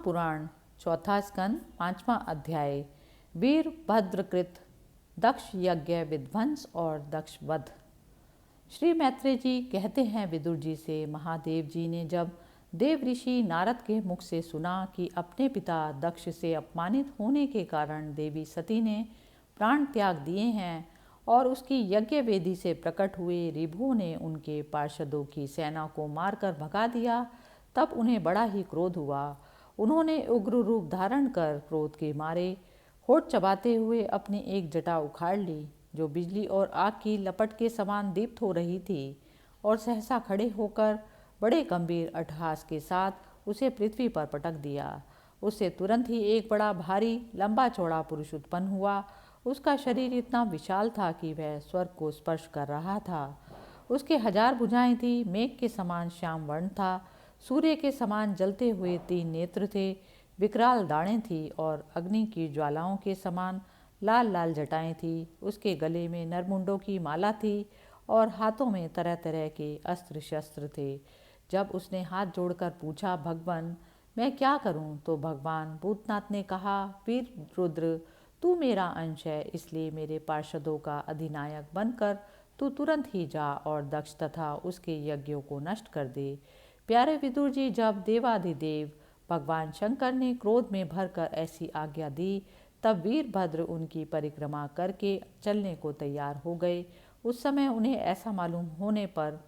महापुराण चौथा स्कंद 5वां अध्याय वीरभद्रकृत दक्ष यज्ञ विध्वंस और दक्ष वध। श्री मैत्रेय जी कहते हैं, विदुर जी से, महादेव जी ने जब देव ऋषि नारद के मुख से सुना कि अपने पिता दक्ष से अपमानित होने के कारण देवी सती ने प्राण त्याग दिए हैं और उसकी यज्ञ वेदी से प्रकट हुए ऋभुओं ने उनके पार्षदों की सेना को मारकर भगा दिया, तब उन्हें बड़ा ही क्रोध हुआ। उन्होंने उग्र रूप धारण कर क्रोध के मारे होठ चबाते हुए अपनी एक जटा उखाड़ ली, जो बिजली और आग की लपट के समान दीप्त हो रही थी, और सहसा खड़े होकर बड़े गंभीर अट्टहास के साथ उसे पृथ्वी पर पटक दिया। उससे तुरंत ही एक बड़ा भारी लंबा चौड़ा पुरुष उत्पन्न हुआ। उसका शरीर इतना विशाल था कि वह स्वर्ग को स्पर्श कर रहा था। उसके 1000 भुजाएं थी, मेघ के समान श्याम वर्ण था, सूर्य के समान जलते हुए 3 नेत्र थे, विकराल दाढ़ें थी और अग्नि की ज्वालाओं के समान लाल लाल जटाएं थी। उसके गले में नरमुंडों की माला थी और हाथों में तरह तरह के अस्त्र शस्त्र थे। जब उसने हाथ जोड़कर पूछा, भगवान मैं क्या करूं, तो भगवान भूतनाथ ने कहा, वीर रुद्र तू मेरा अंश है, इसलिए मेरे पार्षदों का अधिनायक बनकर तू तुरंत ही जा और दक्ष तथा उसके यज्ञों को नष्ट कर दे। प्यारे विदुर जी, जब देवाधिदेव भगवान शंकर ने क्रोध में भरकर ऐसी आज्ञा दी, तब वीरभद्र उनकी परिक्रमा करके चलने को तैयार हो गए। उस समय उन्हें ऐसा मालूम होने पर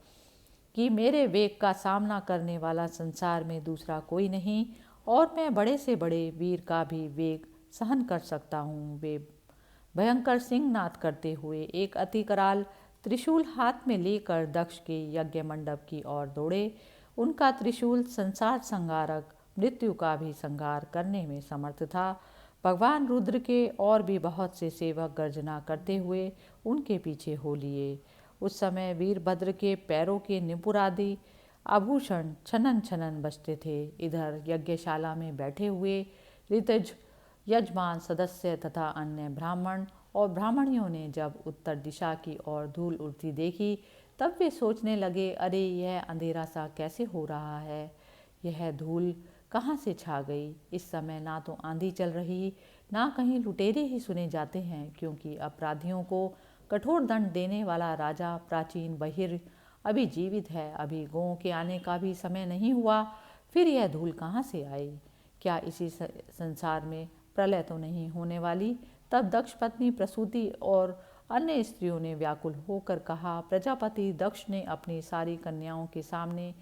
कि मेरे वेग का सामना करने वाला संसार में दूसरा कोई नहीं और मैं बड़े से बड़े वीर का भी वेग सहन कर सकता हूँ। वे भयंकर सिंहनाद करते हुए एक अति कराल त्रिशूल हाथ में लेकर दक्ष के यज्ञ मंडप की ओर दौड़े। उनका त्रिशूल संसार संहारक मृत्यु का भी संहार करने में समर्थ था। भगवान रुद्र के और भी बहुत से सेवक गर्जना करते हुए उनके पीछे हो लिए। उस समय वीरभद्र के पैरों के निपुर आदि आभूषण छनन छनन बजते थे। इधर यज्ञशाला में बैठे हुए ऋतज यजमान सदस्य तथा अन्य ब्राह्मण और ब्राह्मणियों ने जब उत्तर दिशा की ओर धूल उड़ती देखी, तब वे सोचने लगे, अरे यह अंधेरा सा कैसे हो रहा है, यह धूल कहाँ से छा गई। इस समय ना तो आंधी चल रही, ना कहीं लुटेरे ही सुने जाते हैं, क्योंकि अपराधियों को कठोर दंड देने वाला राजा प्राचीन बहिर अभी जीवित है। अभी गौओं के आने का भी समय नहीं हुआ, फिर यह धूल कहाँ से आई। क्या इसी संसार में प्रलय तो नहीं होने वाली। तब दक्ष पत्नी प्रसूति और अन्य स्त्रियों ने व्याकुल होकर कहा, प्रजापति दक्ष ने अपनी सारी कन्याओं के सामने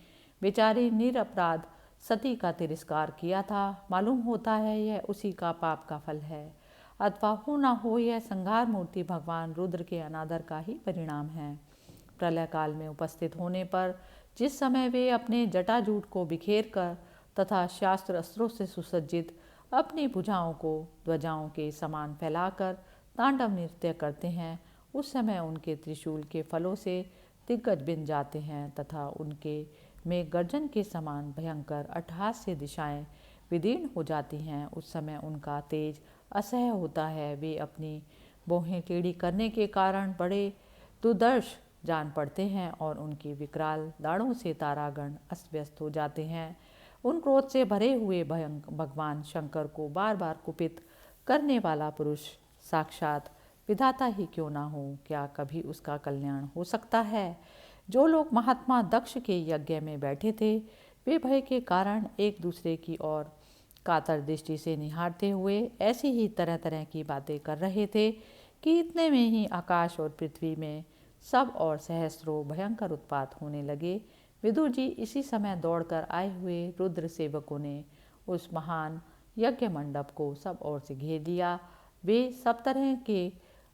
बेचारी निरपराध सती का तिरस्कार किया था। मालूम होता है यह उसी का पाप का फल है, अथवा हो ना हो यह संहार मूर्ति भगवान रुद्र के अनादर का ही परिणाम है। प्रलय काल में उपस्थित होने पर जिस समय वे अपने जटाजूट को बिखेर कर तथा शास्त्र अस्त्रों से सुसज्जित अपनी भुजाओं को ध्वजाओं के समान फैलाकर तांडव नृत्य करते हैं, उस समय उनके त्रिशूल के फलों से दिग्गज बिन जाते हैं तथा उनके में गर्जन के समान भयंकर अट्टहास से दिशाएं विदीर्ण हो जाती हैं। उस समय उनका तेज असह्य होता है। वे अपनी भौहें टेढ़ी करने के कारण बड़े दुर्दर्श जान पड़ते हैं और उनकी विकराल दाढ़ों से तारागण अस्त व्यस्त हो जाते हैं। उन क्रोध से भरे हुए भगवान शंकर को बार बार कुपित करने वाला पुरुष साक्षात विधाता ही क्यों ना हो, क्या कभी उसका कल्याण हो सकता है। जो लोग महात्मा दक्ष के यज्ञ में बैठे थे, वे भय के कारण एक दूसरे की ओर कातर दृष्टि से निहारते हुए ऐसी ही तरह तरह की बातें कर रहे थे कि इतने में ही आकाश और पृथ्वी में सब और सहस्रों भयंकर उत्पात होने लगे। विदुर जी, इसी समय दौड़कर आए हुए रुद्र सेवकों ने उस महान यज्ञ मंडप को सब ओर से घेर लिया। वे सब तरह के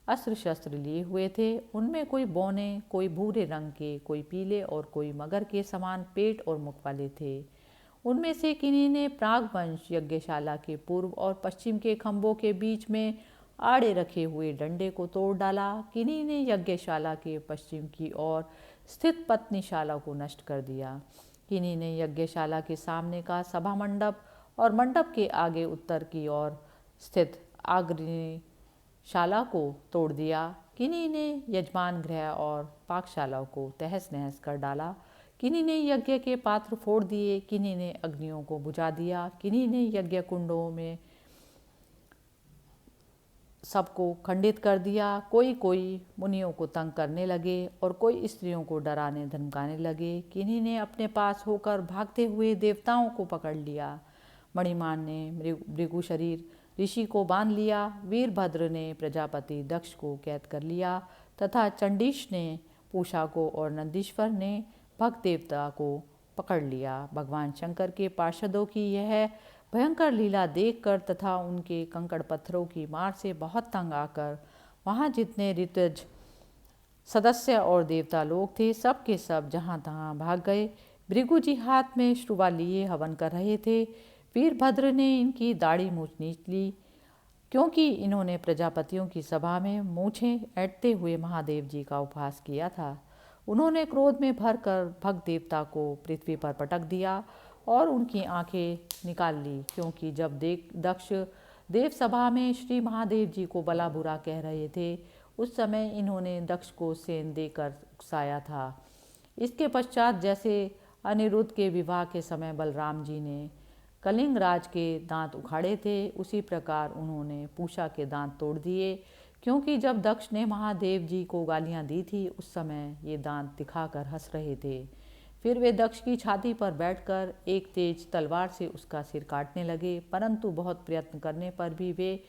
अस्त्र शस्त्र लिए हुए थे। उनमें कोई बौने, कोई भूरे रंग के, कोई पीले और कोई मगर के समान पेट और मुख वाले थे। उनमें से किन्हीं ने प्रागवंश यज्ञशाला के पूर्व और पश्चिम के खंभों के बीच में आड़े रखे हुए डंडे को तोड़ डाला। किन्हीं ने यज्ञशाला के पश्चिम की ओर स्थित पत्नीशाला को नष्ट कर दिया। किन्हीं ने यज्ञशाला के सामने का सभा मंडप और मंडप के आगे उत्तर की ओर स्थित आग्नेयशाला को तोड़ दिया। किन्हीं ने यजमान गृह और पाकशाला को तहस नहस कर डाला। किन्हीं ने यज्ञ के पात्र फोड़ दिए, किन्हीं ने अग्नियों को बुझा दिया, किन्हीं ने यज्ञ कुंडों में सबको खंडित कर दिया। कोई कोई मुनियों को तंग करने लगे और कोई स्त्रियों को डराने धमकाने लगे। किन्हीं ने अपने पास होकर भागते हुए देवताओं को पकड़ लिया। मणिमान ने भृगु शरीर ऋषि को बांध लिया। वीरभद्र ने प्रजापति दक्ष को कैद कर लिया तथा चंडीश ने पूषा को और नंदीश्वर ने भक्त देवता को पकड़ लिया। भगवान शंकर के पार्षदों की यह भयंकर लीला देखकर तथा उनके कंकड़ पत्थरों की मार से बहुत तंग आकर वहाँ जितने ऋतज सदस्य और देवता लोग थे सब के सब जहाँ तहाँ भाग गए। भृगु जी हाथ में श्रुवा लिए हवन कर रहे थे। वीरभद्र ने इनकी दाढ़ी मूछ नीच ली, क्योंकि इन्होंने प्रजापतियों की सभा में मूछें ऐंठते हुए महादेव जी का उपहास किया था। उन्होंने क्रोध में भरकर भक्त देवता को पृथ्वी पर पटक दिया और उनकी आंखें निकाल ली, क्योंकि जब दक्ष देव सभा में श्री महादेव जी को भला बुरा कह रहे थे उस समय इन्होंने दक्ष को सेंध देकर उकसाया था। इसके पश्चात जैसे अनिरुद्ध के विवाह के समय बलराम जी ने कलिंग राज के दांत उखाड़े थे, उसी प्रकार उन्होंने पूषा के दांत तोड़ दिए, क्योंकि जब दक्ष ने महादेव जी को गालियां दी थी उस समय ये दांत दिखाकर हंस रहे थे। फिर वे दक्ष की छाती पर बैठकर एक तेज तलवार से उसका सिर काटने लगे, परंतु बहुत प्रयत्न करने पर भी वे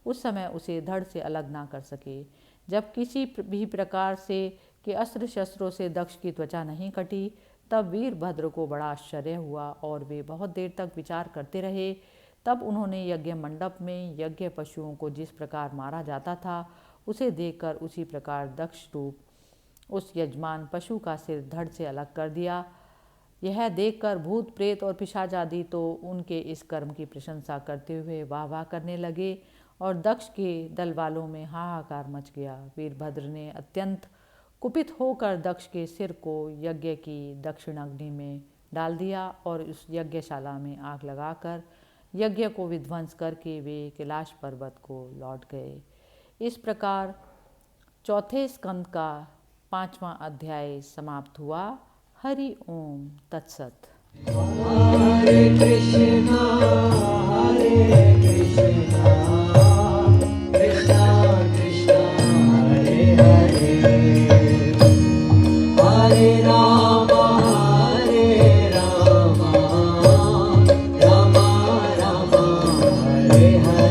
उस समय उसे धड़ से अलग ना कर सके। जब किसी भी प्रकार से के अस्त्र शस्त्रों से दक्ष की त्वचा नहीं कटी तब वीरभद्र को बड़ा आश्चर्य हुआ और वे बहुत देर तक विचार करते रहे। तब उन्होंने यज्ञ मंडप में यज्ञ पशुओं को जिस प्रकार मारा जाता था उसे देखकर उसी प्रकार दक्ष रूप उस यजमान पशु का सिर धड़ से अलग कर दिया। यह देखकर भूत प्रेत और पिशाच आदि तो उनके इस कर्म की प्रशंसा करते हुए वाह वाह करने लगे और दक्ष के दल वालों में हाहाकार मच गया। वीरभद्र ने अत्यंत कुपित होकर दक्ष के सिर को यज्ञ की दक्षिण अग्नि में डाल दिया और उस यज्ञशाला में आग लगाकर यज्ञ को विध्वंस करके वे कैलाश पर्वत को लौट गए। इस प्रकार चौथे स्कंद का 5वां अध्याय समाप्त हुआ। हरि ओम तत्सत। हरे कृष्णा कृष्णा कृष्णा हरे हरे, हरे राम राम राम हरे हरे।